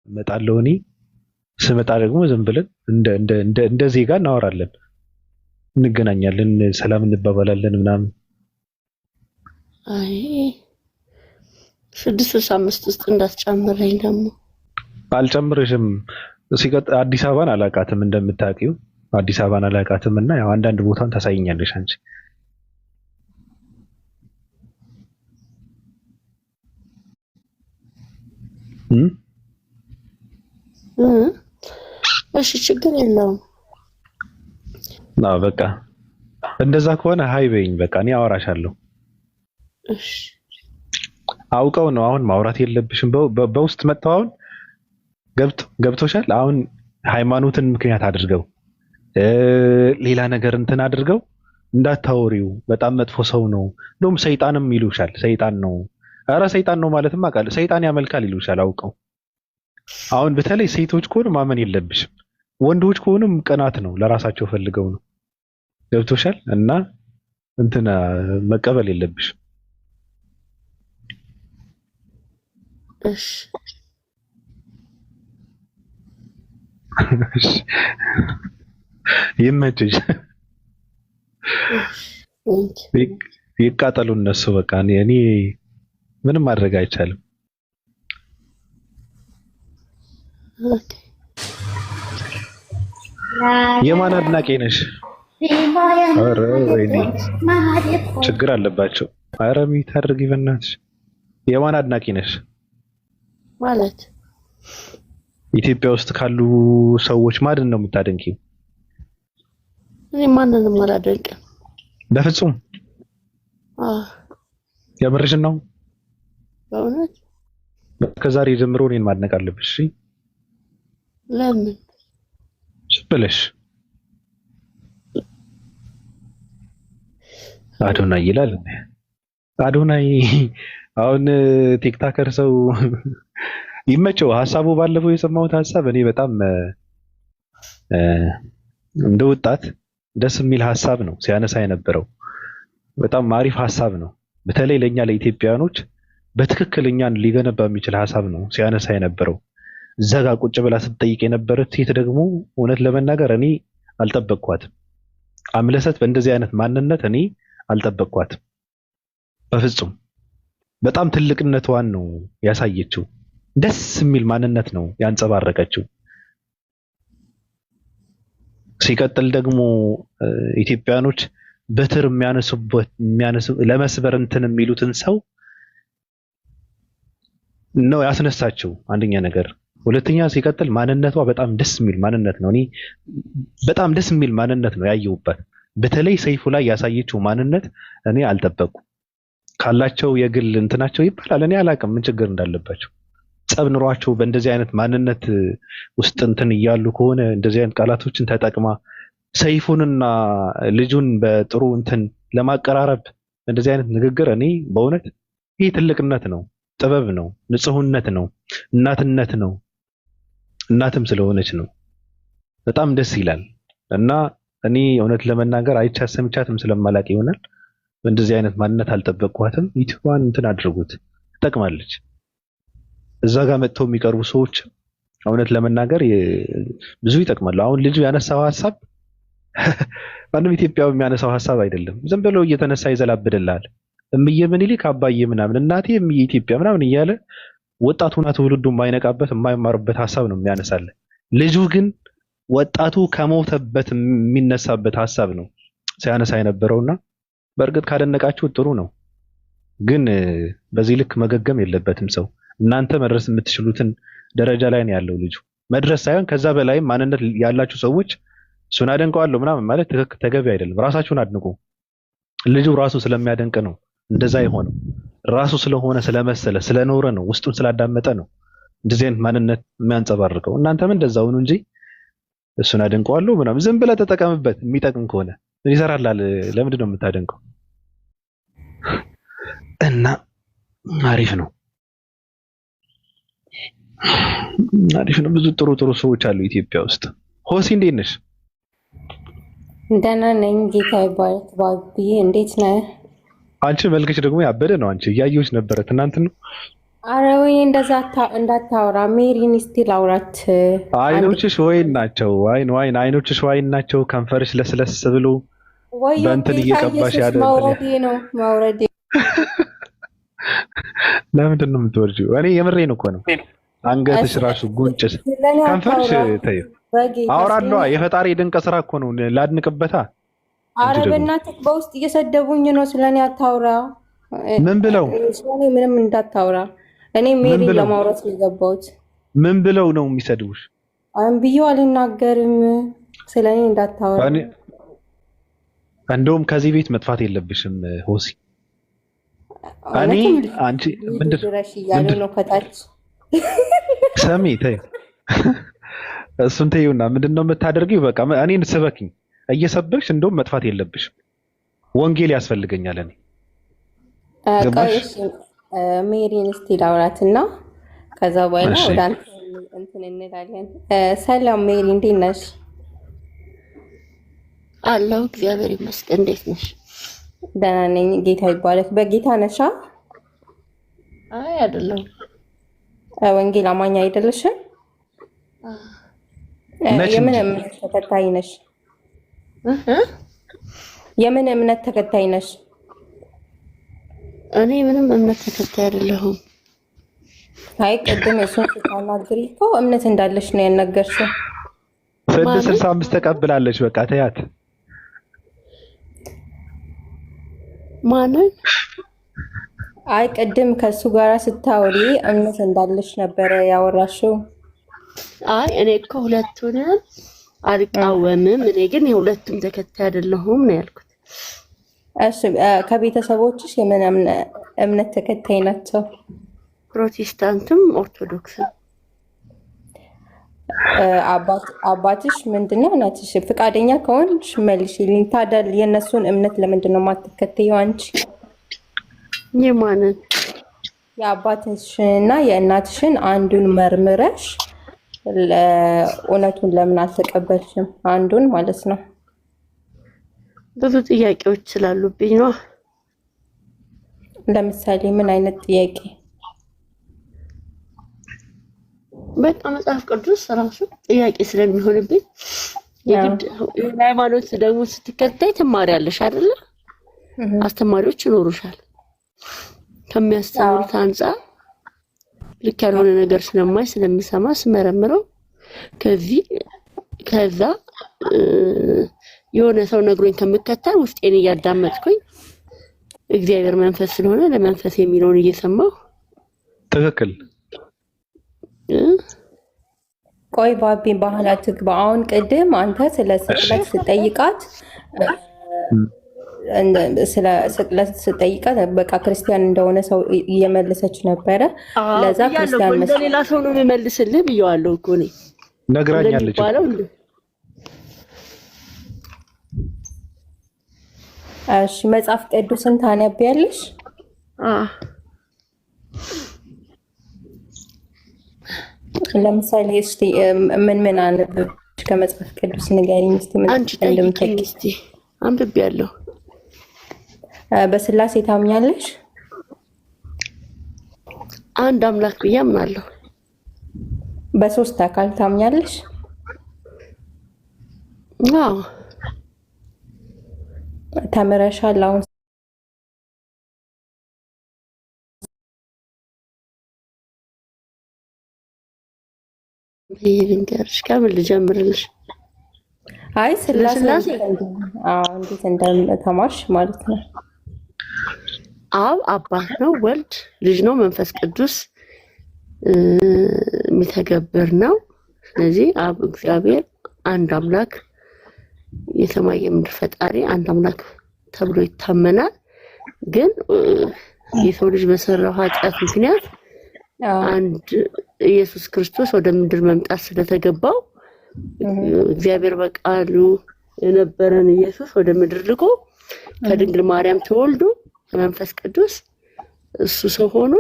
እመጣለሁ እኔ ስመጣ ደግሞ ዝም ብለን እንደ ዜጋ እናወራለን፣ እንገናኛለን፣ ሰላም እንባባላለን ምናምን። አይ 665 ውስጥ እንዳትጨምረኝ ደግሞ። አልጨምርሽም። አዲስ አበባን አላውቃትም እንደምታውቂው፣ አዲስ አበባን አላውቃትም እና ያው አንዳንድ ቦታውን ታሳይኛለሽ አንቺ። እሺ ችግር የለውም። በቃ እንደዛ ከሆነ ሀይ በይኝ። በቃ እኔ አወራሻለሁ። እሺ አውቀው ነው አሁን ማውራት የለብሽም። በውስጥ መጥተው አሁን ገብቶሻል። አሁን ሃይማኖትን ምክንያት አድርገው ሌላ ነገር እንትን አድርገው እንዳታወሪው፣ በጣም መጥፎ ሰው ነው እንደውም ሰይጣንም ይሉሻል። ሰይጣን ነው፣ ኧረ ሰይጣን ነው ማለትም አውቃለሁ። ሰይጣን ያመልካል ይሉሻል አውቀው። አሁን በተለይ ሴቶች ከሆኑ ማመን የለብሽም። ወንዶች ከሆኑም ቅናት ነው፣ ለራሳቸው ፈልገው ነው። ገብቶሻል። እና እንትን መቀበል የለብሽም። እሺ ይመችሽ። ይቃጠሉ እነሱ። በቃ እኔ ምንም ማድረግ አይቻልም። የማን አድናቂ ነሽ? ኧረ ወይኔ ችግር አለባቸው። ኧረ የሚታደርግ በእናትሽ። የማን አድናቂ ነሽ ማለት? ኢትዮጵያ ውስጥ ካሉ ሰዎች ማንን ነው የምታደንቂው? እኔ ማንንም አላደንቅም በፍጹም። የምርሽን ነው? በእውነት ከዛሬ ጀምሮ እኔን ማድነቅ አለብሽ። እሺ? ለምን? ዝም ብለሽ አዶናይ ይላል። አዶናይ አሁን ቲክታከር ሰው ይመቸው ሀሳቡ። ባለፈው የሰማሁት ሀሳብ እኔ በጣም እንደ ወጣት ደስ የሚል ሀሳብ ነው ሲያነሳ የነበረው። በጣም አሪፍ ሀሳብ ነው። በተለይ ለኛ ለኢትዮጵያውያኖች በትክክል እኛን ሊገነባ የሚችል ሀሳብ ነው ሲያነሳ የነበረው። እዛ ጋ ቁጭ ብላ ስትጠይቅ የነበረች ሴት ደግሞ እውነት ለመናገር እኔ አልጠበቅኳትም። አምለሰት በእንደዚህ አይነት ማንነት እኔ አልጠበቅኳትም በፍጹም። በጣም ትልቅነቷን ነው ያሳየችው። ደስ የሚል ማንነት ነው ያንጸባረቀችው። ሲቀጥል ደግሞ ኢትዮጵያኖች በትር የሚያነሱበት ለመስበር እንትን የሚሉትን ሰው ነው ያስነሳችው። አንደኛ ነገር። ሁለተኛ ሲቀጥል ማንነቷ በጣም ደስ የሚል ማንነት ነው። እኔ በጣም ደስ የሚል ማንነት ነው ያየሁባት። በተለይ ሰይፉ ላይ ያሳየችው ማንነት እኔ አልጠበቅኩም። ካላቸው የግል እንትናቸው ይባላል እኔ አላውቅም ምን ችግር እንዳለባቸው። ጸብ ኑሯቸው በእንደዚህ አይነት ማንነት ውስጥ እንትን እያሉ ከሆነ እንደዚህ አይነት ቃላቶችን ተጠቅማ ሰይፉንና ልጁን በጥሩ እንትን ለማቀራረብ እንደዚህ አይነት ንግግር እኔ በእውነት ይህ ትልቅነት ነው፣ ጥበብ ነው፣ ንጹህነት ነው፣ እናትነት ነው። እናትም ስለሆነች ነው። በጣም ደስ ይላል። እና እኔ እውነት ለመናገር አይቻት ሰምቻትም ስለማላቅ ይሆናል በእንደዚህ አይነት ማንነት አልጠበቅኳትም። ዩቲዩብን እንትን አድርጉት፣ ትጠቅማለች። እዛ ጋር መጥተው የሚቀርቡ ሰዎች እውነት ለመናገር ብዙ ይጠቅማሉ። አሁን ልጁ ያነሳው ሀሳብ ማንም ኢትዮጵያዊ የሚያነሳው ሀሳብ አይደለም። ዝም ብሎ እየተነሳ ይዘላብድልሃል። እምዬ ምኒልክ አባዬ ምናምን እናቴ እምዬ ኢትዮጵያ ምናምን እያለ ወጣቱና ትውልዱ የማይነቃበት የማይማርበት ሀሳብ ነው የሚያነሳልን። ልጁ ግን ወጣቱ ከሞተበት የሚነሳበት ሀሳብ ነው ሲያነሳ የነበረውና በእርግጥ ካደነቃችሁ ጥሩ ነው፣ ግን በዚህ ልክ መገገም የለበትም ሰው። እናንተ መድረስ የምትችሉትን ደረጃ ላይ ነው ያለው ልጁ። መድረስ ሳይሆን ከዛ በላይም ማንነት ያላችሁ ሰዎች እሱን አደንቀዋለሁ ምናምን ማለት ተገቢ አይደለም። ራሳችሁን አድንቁ። ልጁ ራሱ ስለሚያደንቅ ነው እንደዛ የሆነው። ራሱ ስለሆነ ስለመሰለ ስለኖረ ነው ውስጡን ስላዳመጠ ነው እንደዚህ አይነት ማንነት የሚያንጸባርቀው። እናንተም እንደዛው ነው እንጂ እሱን አደንቀዋለሁ ምናምን ዝም ብለህ ተጠቀምበት። የሚጠቅም ከሆነ ይሰራላል። ለምንድን ነው የምታደንቀው? እና አሪፍ ነው አሪፍ ነው። ብዙ ጥሩ ጥሩ ሰዎች አሉ ኢትዮጵያ ውስጥ። ሆሲ እንዴት ነሽ? ደህና ነኝ ጌታ ይባርክ። ባቢ እንዴት ነህ? አንቺ መልክሽ ደግሞ ያበደ ነው። አንቺ እያየሁሽ ነበረ ትናንት ነው። ኧረ ወይ እንደዛ እንዳታወራ ሜሪን እስቲ ላውራት። አይኖችሽ ወይን ናቸው። አይኖችሽ ወይን ናቸው። ከንፈርሽ ለስለስ ብሎ ወይ በእንትን ጌታ እየቀባሽ ኢየሱስ ያለ መውረዴ ነው መውረዴ። ለምንድን ነው የምትወርጂው? እኔ የምሬን እኮ ነው። አንገትሽ ራሱ ጉንጭሽ፣ ስለኔ ከንፈርሽ አታውራ ተይው። በጌታ አውራለሁ። የፈጣሪ ድንቅ ስራ እኮ ነው። ላድንቅበታ። ኧረ በእናትህ በውስጥ እየሰደቡኝ ነው። ስለኔ አታውራ። ምን ብለው? ስለኔ ምንም እንዳታውራ። እኔ ሜሪን ለማውራት ነው የገባሁት። ምን ብለው ነው የሚሰድቡሽ? ብዬው አልናገርም። ስለኔ እንዳታወራ። እንደውም ከዚህ ቤት መጥፋት የለብሽም ሆሲ። እኔ አንቺ ምንድን ድረሽ እያሉ ነው ከታች። ሰሚ ተይው፣ እሱን ተይውና ምንድን ነው የምታደርጊው? በቃ እኔን ስበኪኝ። እየሰበክሽ እንደውም መጥፋት የለብሽም። ወንጌል ያስፈልገኛል። እኔ ቆይሽ ሜሪን እስቲ ላውራትና ከዛ በኋላ ወደ አንተ እንትን እንላለን። ሰላም ሜሪ፣ እንዴት ነሽ? አለሁ እግዚአብሔር ይመስገን። እንዴት ነሽ? ደህና ነኝ። ጌታ ይባረክ። በጌታ ነሻ? አይ አይደለም። ወንጌል አማኝ አይደለሽም? የምን እምነት ተከታይ ነሽ? የምን እምነት ተከታይ ነሽ? እኔ ምንም እምነት ተከታይ አይደለሁም። አይ ቅድም እሱን ስታናግሪ እኮ እምነት እንዳለሽ ነው ያናገርሽው። 665 ተቀብላለች። በቃ ተያት። ማንን? አይ ቅድም ከሱ ጋራ ስታወሪ እምነት እንዳለሽ ነበረ ያወራሽው። አይ እኔ እኮ ሁለቱንም አልቃወምም። እኔ ግን የሁለቱም ተከታይ አይደለሁም ነው ያልኩት። እሺ ከቤተሰቦችሽ የምን እምነት ተከታይ ናቸው? ፕሮቴስታንትም ኦርቶዶክስም። አባትሽ ምንድነው? እናትሽ? ፍቃደኛ ከሆንሽ መልሽልኝ። ታዲያ የእነሱን እምነት ለምንድን ነው የማትከተይው አንቺ? የማንን? የአባትሽንና የእናትሽን አንዱን መርምረሽ እውነቱን ለምን አልተቀበልሽም? አንዱን ማለት ነው። ብዙ ጥያቄዎች ስላሉብኝ ነው። ለምሳሌ ምን አይነት ጥያቄ? በቃ መጽሐፍ ቅዱስ ራሱ ጥያቄ ስለሚሆንብኝ የግድ ሃይማኖት ደግሞ ስትከታይ ትማሪያለሽ አይደለ? አስተማሪዎች ይኖሩሻል። ከሚያስተምሩት አንፃር ልክ ያልሆነ ነገር ስለምሰማ ስመረምረው ከዛ የሆነ ሰው ነግሮኝ ከምከተል ውስጤን እያዳመጥኩኝ እግዚአብሔር መንፈስ ስለሆነ ለመንፈስ የሚለውን እየሰማሁ ትክክል። ቆይ ባቢ ባህላት ትግባ። አሁን ቅድም አንተ ስለ ስቅለት ስጠይቃት በቃ ክርስቲያን እንደሆነ ሰው እየመለሰች ነበረ። ለዛ ክርስቲያን መስለ ሌላ ሰው ነው የሚመልስልህ ብየዋለሁ እኮ እኔ ነግራኛለች። እሺ መጽሐፍ ቅዱስን ታነቢያለሽ? ለምሳሌ እስቲ ምን አንብብሽ ከመጽሐፍ ቅዱስ ንገሪኝ እስቲ። አንቺ ጠይቂኝ እስቲ። አንብቤያለሁ። በስላሴ ታምኛለሽ? አንድ አምላክ ብዬ አምናለሁ። በሶስት አካል ታምኛለሽ? አዎ። ተምረሻል? አሁን ልንገርሽ? ከምን ልጀምርልሽ? አይ ስላሴ እንዴት እንደተማርሽ ማለት ነው። አብ አባት ነው፣ ወልድ ልጅ ነው፣ መንፈስ ቅዱስ የሚተገብር ነው። ስለዚህ አብ እግዚአብሔር አንድ አምላክ የሰማይ የምድር ፈጣሪ አንድ አምላክ ተብሎ ይታመናል። ግን የሰው ልጅ በሰራው ኃጢአት ምክንያት አንድ ኢየሱስ ክርስቶስ ወደ ምድር መምጣት ስለተገባው እግዚአብሔር በቃሉ የነበረን ኢየሱስ ወደ ምድር ልኮ ከድንግል ማርያም ተወልዶ ከመንፈስ ቅዱስ እሱ ሰው ሆኖ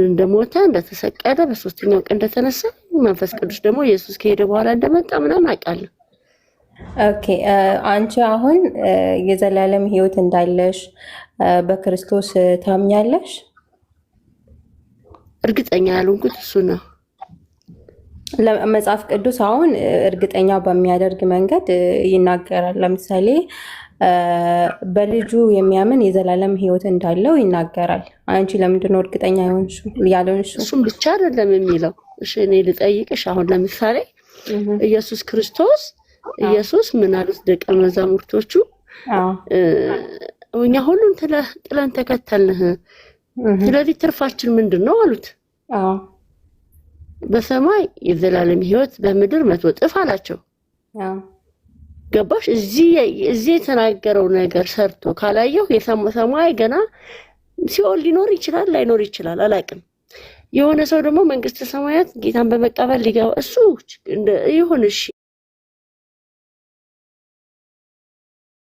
እንደሞተ እንደተሰቀለ በሶስተኛው ቀን እንደተነሳ መንፈስ ቅዱስ ደግሞ ኢየሱስ ከሄደ በኋላ እንደመጣ ምናምን አውቃለሁ። ኦኬ አንቺ አሁን የዘላለም ሕይወት እንዳለሽ በክርስቶስ ታምኛለሽ? እርግጠኛ ያልሆንኩት እሱ ነው። መጽሐፍ ቅዱስ አሁን እርግጠኛ በሚያደርግ መንገድ ይናገራል። ለምሳሌ በልጁ የሚያምን የዘላለም ሕይወት እንዳለው ይናገራል። አንቺ ለምንድን ነው እርግጠኛ ያልሆንሽው? እሱም ብቻ አይደለም የሚለው። እሺ እኔ ልጠይቅሽ። አሁን ለምሳሌ ኢየሱስ ክርስቶስ ኢየሱስ ምን አሉት ደቀ መዛሙርቶቹ? እኛ ሁሉን ጥለን ተከተልንህ፣ ስለዚህ ትርፋችን ምንድን ነው አሉት። በሰማይ የዘላለም ሕይወት በምድር 100 እጥፍ አላቸው። ገባሽ? እዚህ የተናገረው ነገር ሰርቶ ካላየው የሰማይ ገና ሲኦል ሊኖር ይችላል ላይኖር ይችላል አላውቅም። የሆነ ሰው ደግሞ መንግስተ ሰማያት ጌታን በመቀበል ሊገባ እሱ ይሁን እሺ